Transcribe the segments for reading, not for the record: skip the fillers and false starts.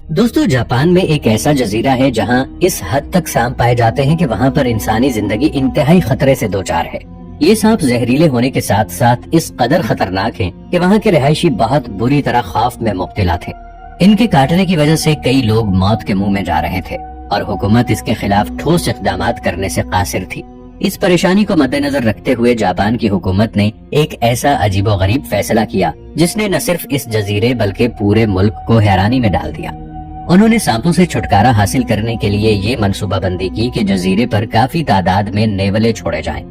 दोस्तों, जापान में एक ऐसा जजीरा है जहां इस हद तक सांप पाए जाते हैं कि वहां पर इंसानी जिंदगी इंतहाई खतरे से दो चार है। ये सांप जहरीले होने के साथ साथ इस कदर खतरनाक हैं कि वहां के रिहायशी बहुत बुरी तरह खौफ में मुब्तला थे। इनके काटने की वजह से कई लोग मौत के मुंह में जा रहे थे और हुकूमत इसके खिलाफ ठोस इक़दाम करने से कासिर थी। इस परेशानी को मद्देनजर रखते हुए जापान की हुकूमत ने एक ऐसा अजीबोगरीब फैसला किया जिसने न सिर्फ इस जजीरे बल्कि पूरे मुल्क को हैरानी में डाल दिया। उन्होंने सांपों से छुटकारा हासिल करने के लिए ये मनसूबाबंदी की कि जजीरे पर काफी तादाद में नेवले छोड़े जाएं।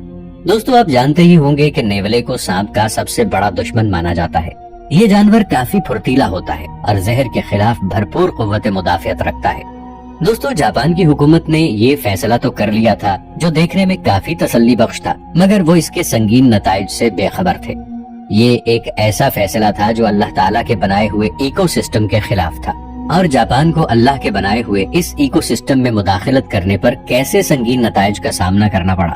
दोस्तों, आप जानते ही होंगे कि नेवले को सांप का सबसे बड़ा दुश्मन माना जाता है। ये जानवर काफी फुर्तीला होता है और जहर के खिलाफ भरपूर कुव्वत मुदाफियत रखता है। दोस्तों, जापान की हुकूमत ने ये फैसला तो कर लिया था जो देखने में काफी तसल्ली बख्श था, मगर वो इसके संगीन नताइज से बेखबर थे। ये एक ऐसा फैसला था जो अल्लाह ताला के बनाए हुए इकोसिस्टम के खिलाफ था और जापान को अल्लाह के बनाए हुए इस इकोसिस्टम में मुदाखलत करने पर कैसे संगीन नताइज का सामना करना पड़ा।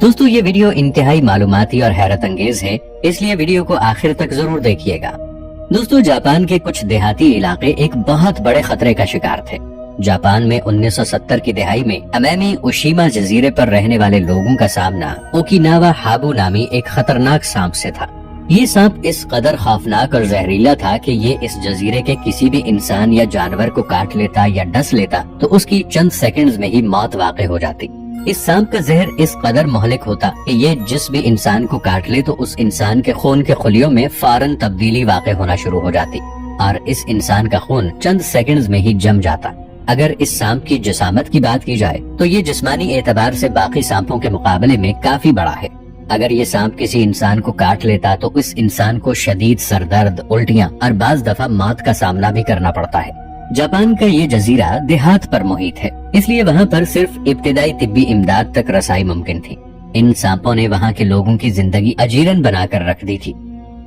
दोस्तों, ये वीडियो इंतहाई मालूमाती और हैरत अंगेज है, इसलिए वीडियो को आखिर तक जरूर देखिएगा। दोस्तों, जापान के कुछ देहाती इलाके एक बहुत बड़े खतरे का शिकार थे। जापान में 1970 की दहाई में अमामी ओशिमा जजीरे पर रहने वाले लोगों का सामना ओकिनावा हाबू नामी एक खतरनाक सांप से था। ये सांप इस कदर खौफनाक और जहरीला था कि ये इस जजीरे के किसी भी इंसान या जानवर को काट लेता या डस लेता तो उसकी चंद सेकंड्स में ही मौत वाक़ई हो जाती। इस सांप का जहर इस कदर मोहलिक होता कि ये जिस भी इंसान को काट ले तो उस इंसान के खून के खुलियों में फौरन तब्दीली वाक़ई होना शुरू हो जाती और इस इंसान का खून चंद सेकंड्स में ही जम जाता। अगर इस सांप की जिसामत की बात की जाए तो ये जिस्मानी एतबार से बाकी सांपों के मुकाबले में काफी बड़ा है। अगर ये सांप किसी इंसान को काट लेता तो इस इंसान को शदीद सरदर्द, उल्टियां और बाज दफा मौत का सामना भी करना पड़ता है। जापान का ये जजीरा देहात पर मुहित है, इसलिए वहाँ पर सिर्फ इब्तिदाई तिब्बी इमदाद तक रसाई मुमकिन थी। इन सांपों ने वहाँ के लोगों की जिंदगी अजीरन बनाकर रख दी थी।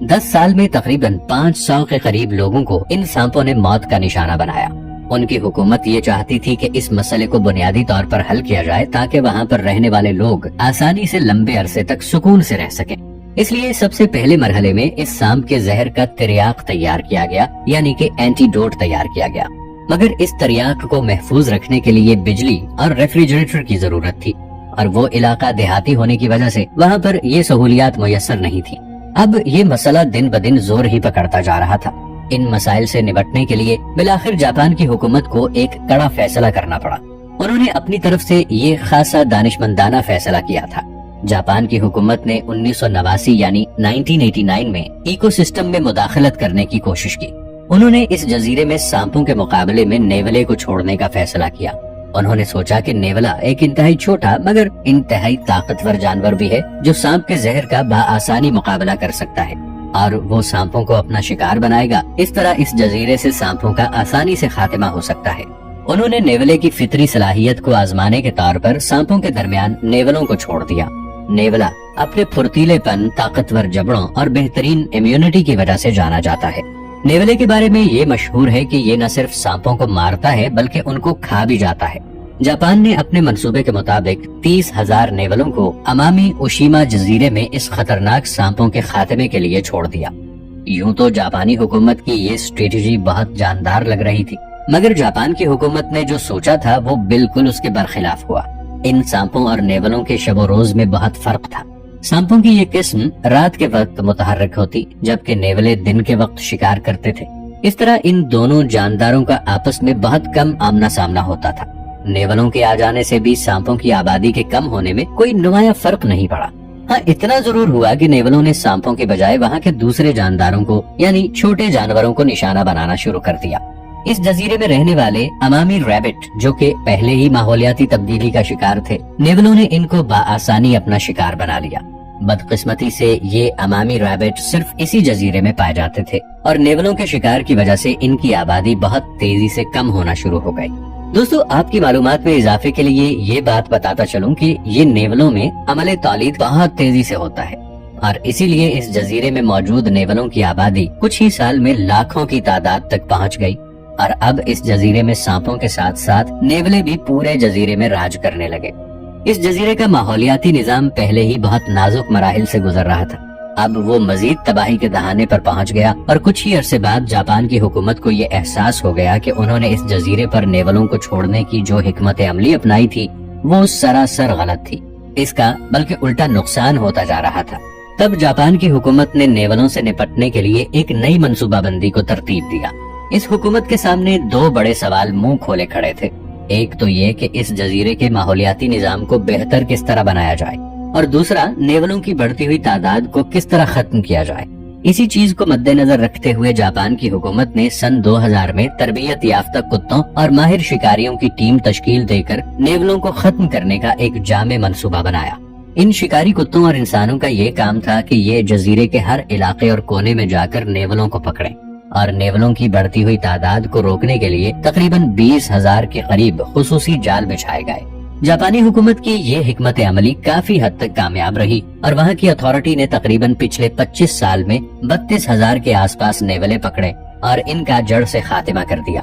10 साल में तकरीबन 500 के करीब लोगों को इन सांपों ने मौत का निशाना बनाया। उनकी हुकूमत ये चाहती थी कि इस मसले को बुनियादी तौर पर हल किया जाए ताकि वहाँ पर रहने वाले लोग आसानी से लंबे अरसे तक सुकून से रह सकें। इसलिए सबसे पहले मरहले में इस सांप के जहर का तिर्याक तैयार किया गया, यानी कि एंटीडोट तैयार किया गया। मगर इस तिर्याक को महफूज रखने के लिए बिजली और रेफ्रिजरेटर की जरूरत थी और वो इलाका देहाती होने की वजह से वहाँ पर ये सहूलियात मुयस्सर नहीं थी। अब ये मसला दिन ब दिन जोर ही पकड़ता जा रहा था। इन मसाइल से निपटने के लिए बिलाखिर जापान की हुकूमत को एक कड़ा फैसला करना पड़ा। उन्होंने अपनी तरफ से ये खासा दानिशमंदाना फैसला किया था। जापान की हुकूमत ने 1989 यानी 1989 में इकोसिस्टम में मुदाखलत करने की कोशिश की। उन्होंने इस जजीरे में सांपों के मुकाबले में नेवले को छोड़ने का फैसला किया। उन्होंने सोचा कि नेवला एक इंतहाई छोटा मगर इंतहाई ताकतवर जानवर भी है जो सांप के जहर का बाआसानी मुकाबला कर सकता है और वो सांपों को अपना शिकार बनाएगा। इस तरह इस जजीरे से सांपों का आसानी से खात्मा हो सकता है। उन्होंने नेवले की फितरी सलाहियत को आजमाने के तौर पर सांपों के दरमियान नेवलों को छोड़ दिया। नेवला अपने फुर्तीलेपन, ताकतवर जबड़ों और बेहतरीन इम्यूनिटी की वजह से जाना जाता है। नेवले के बारे में ये मशहूर है कि ये न सिर्फ सांपों को मारता है बल्कि उनको खा भी जाता है। जापान ने अपने मंसूबे के मुताबिक 30,000 नेवलों को अमामी ओशिमा जजीरे में इस खतरनाक सांपों के खात्मे के लिए छोड़ दिया। यूं तो जापानी हुकूमत की ये स्ट्रेटेजी बहुत जानदार लग रही थी, मगर जापान की हुकूमत ने जो सोचा था वो बिल्कुल उसके बरखिलाफ हुआ। इन सांपों और नेवलों के शबो रोज में बहुत फर्क था। सांपों की ये किस्म रात के वक्त मुतहर्रिक होती जबकि नेवले दिन के वक्त शिकार करते थे। इस तरह इन दोनों जानदारों का आपस में बहुत कम आमना सामना होता था। नेवलों के आ जाने से भी सांपों की आबादी के कम होने में कोई नुमाया फर्क नहीं पड़ा। हाँ, इतना जरूर हुआ कि नेवलों ने सांपों के बजाय वहाँ के दूसरे जानदारों को यानी छोटे जानवरों को निशाना बनाना शुरू कर दिया। इस जजीरे में रहने वाले अमामी रैबिट जो कि पहले ही माहौलियाती तब्दीली का शिकार थे, नेवलों ने इनको बाआसानी अपना शिकार बना लिया। बदकिस्मती से ये अमामी रैबिट सिर्फ इसी जजीरे में पाए जाते थे और नेवलों के शिकार की वजह से इनकी आबादी बहुत तेजी से कम होना शुरू हो गई। दोस्तों, आपकी मालूमात में इजाफे के लिए ये बात बताता चलूं कि ये नेवलों में अमले तौलीद बहुत तेजी से होता है और इसीलिए इस जजीरे में मौजूद नेवलों की आबादी कुछ ही साल में लाखों की तादाद तक पहुंच गई और अब इस जजीरे में सांपों के साथ साथ नेवले भी पूरे जजीरे में राज करने लगे। इस जजीरे का माहौलियाती निजाम पहले ही बहुत नाजुक मराहिल से गुजर रहा था। اب وہ مزید تباہی کے دہانے پر پہنچ گیا اور کچھ ہی عرصے بعد جاپان کی حکومت کو یہ احساس ہو گیا کہ انہوں نے اس جزیرے پر نیولوں کو چھوڑنے کی جو حکمت عملی اپنائی تھی وہ سراسر غلط تھی، اس کا بلکہ الٹا نقصان ہوتا جا رہا تھا۔ تب جاپان کی حکومت نے نیولوں سے نپٹنے کے لیے ایک نئی منصوبہ بندی کو ترتیب دیا۔ اس حکومت کے سامنے دو بڑے سوال منہ کھولے کھڑے تھے۔ ایک تو یہ کہ اس جزیرے کے ماحولیاتی نظام کو بہتر کس طرح بنایا جائے، اور دوسرا نیولوں کی بڑھتی ہوئی تعداد کو کس طرح ختم کیا جائے۔ اسی چیز کو مد نظر رکھتے ہوئے جاپان کی حکومت نے سن 2000 میں تربیت یافتہ کتوں اور ماہر شکاریوں کی ٹیم تشکیل دے کر نیولوں کو ختم کرنے کا ایک جامع منصوبہ بنایا۔ ان شکاری کتوں اور انسانوں کا یہ کام تھا کہ یہ جزیرے کے ہر علاقے اور کونے میں جا کر نیولوں کو پکڑیں، اور نیولوں کی بڑھتی ہوئی تعداد کو روکنے کے لیے تقریباً 20,000 کے قریب خصوصی جال بچھائے گئے۔ جاپانی حکومت کی یہ حکمت عملی کافی حد تک کامیاب رہی اور وہاں کی اتھارٹی نے تقریباً پچھلے 25 سال میں 32,000 کے آس پاس نیولے پکڑے اور ان کا جڑ سے خاتمہ کر دیا۔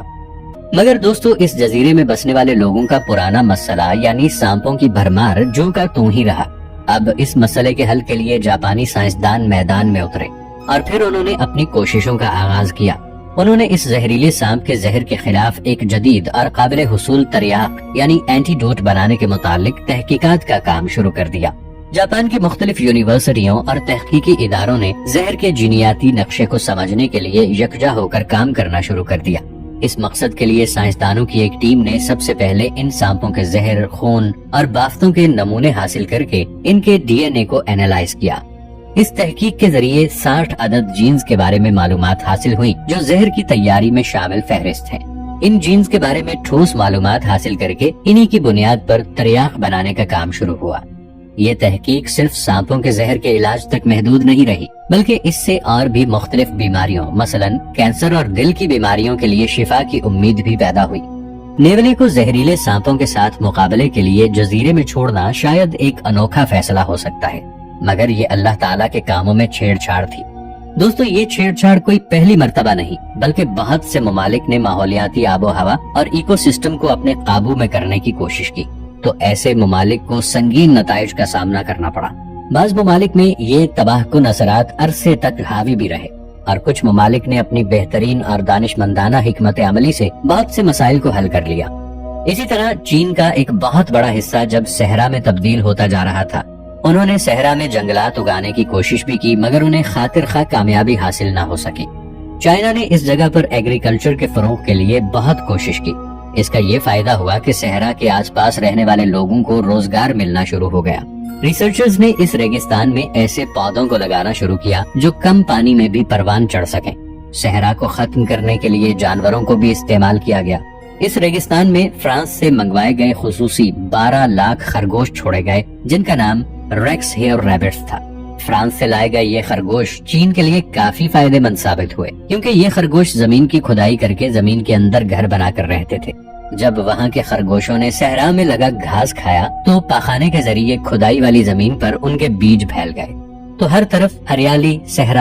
مگر دوستو، اس جزیرے میں بسنے والے لوگوں کا پرانا مسئلہ یعنی سانپوں کی بھرمار جو کا توں ہی رہا۔ اب اس مسئلے کے حل کے لیے جاپانی سائنسدان میدان میں اترے اور پھر انہوں نے اپنی کوششوں کا آغاز کیا۔ انہوں نے اس زہریلے سانپ کے زہر کے خلاف ایک جدید اور قابل حصول تریاق یعنی اینٹی ڈوٹ بنانے کے متعلق تحقیقات کا کام شروع کر دیا۔ جاپان کی مختلف یونیورسٹیوں اور تحقیقی اداروں نے زہر کے جینیاتی نقشے کو سمجھنے کے لیے یکجا ہو کر کام کرنا شروع کر دیا۔ اس مقصد کے لیے سائنسدانوں کی ایک ٹیم نے سب سے پہلے ان سانپوں کے زہر، خون اور بافتوں کے نمونے حاصل کر کے ان کے ڈی این اے کو اینالائز کیا۔ اس تحقیق کے ذریعے 60 عدد جینز کے بارے میں معلومات حاصل ہوئی جو زہر کی تیاری میں شامل فہرست ہیں۔ ان جینز کے بارے میں ٹھوس معلومات حاصل کر کے انہی کی بنیاد پر تریاق بنانے کا کام شروع ہوا۔ یہ تحقیق صرف سانپوں کے زہر کے علاج تک محدود نہیں رہی، بلکہ اس سے اور بھی مختلف بیماریوں مثلاً کینسر اور دل کی بیماریوں کے لیے شفا کی امید بھی پیدا ہوئی۔ نیولے کو زہریلے سانپوں کے ساتھ مقابلے کے لیے جزیرے میں چھوڑنا شاید ایک انوکھا فیصلہ ہو سکتا ہے، مگر یہ اللہ تعالیٰ کے کاموں میں چھیڑ چھاڑ تھی۔ دوستو، یہ چھیڑ چھاڑ کوئی پہلی مرتبہ نہیں، بلکہ بہت سے ممالک نے ماحولیاتی آب و ہوا اور ایکو سسٹم کو اپنے قابو میں کرنے کی کوشش کی، تو ایسے ممالک کو سنگین نتائج کا سامنا کرنا پڑا۔ بعض ممالک میں یہ تباہ کن اثرات عرصے تک حاوی بھی رہے، اور کچھ ممالک نے اپنی بہترین اور دانشمندانہ حکمت عملی سے بہت سے مسائل کو حل کر لیا۔ اسی طرح چین کا ایک بہت بڑا حصہ جب صحرا میں تبدیل ہوتا جا رہا تھا، انہوں نے صحرا میں جنگلات اگانے کی کوشش بھی کی، مگر انہیں خاطر خواہ کامیابی حاصل نہ ہو سکی۔ چائنا نے اس جگہ پر ایگریکلچر کے فروغ کے لیے بہت کوشش کی۔ اس کا یہ فائدہ ہوا کہ صحرا کے آس پاس رہنے والے لوگوں کو روزگار ملنا شروع ہو گیا۔ ریسرچرز نے اس ریگستان میں ایسے پودوں کو لگانا شروع کیا جو کم پانی میں بھی پروان چڑھ سکیں۔ صحرا کو ختم کرنے کے لیے جانوروں کو بھی استعمال کیا گیا۔ اس ریگستان میں فرانس سے منگوائے گئے خصوصی 12 لاکھ خرگوش چھوڑے گئے، جن کا نام ریکس ہیئر ریبٹس تھا۔ فرانس سے لائے گئے یہ خرگوش چین کے لیے کافی فائدہ مند ثابت ہوئے، کیونکہ یہ خرگوش زمین کی کھدائی کر کے زمین کے اندر گھر بنا کر رہتے تھے۔ جب وہاں کے خرگوشوں نے صحرا میں لگا گھاس کھایا تو پاخانے کے ذریعے کھدائی والی زمین پر ان کے بیج پھیل گئے، تو ہر طرف ہریالی، صحرا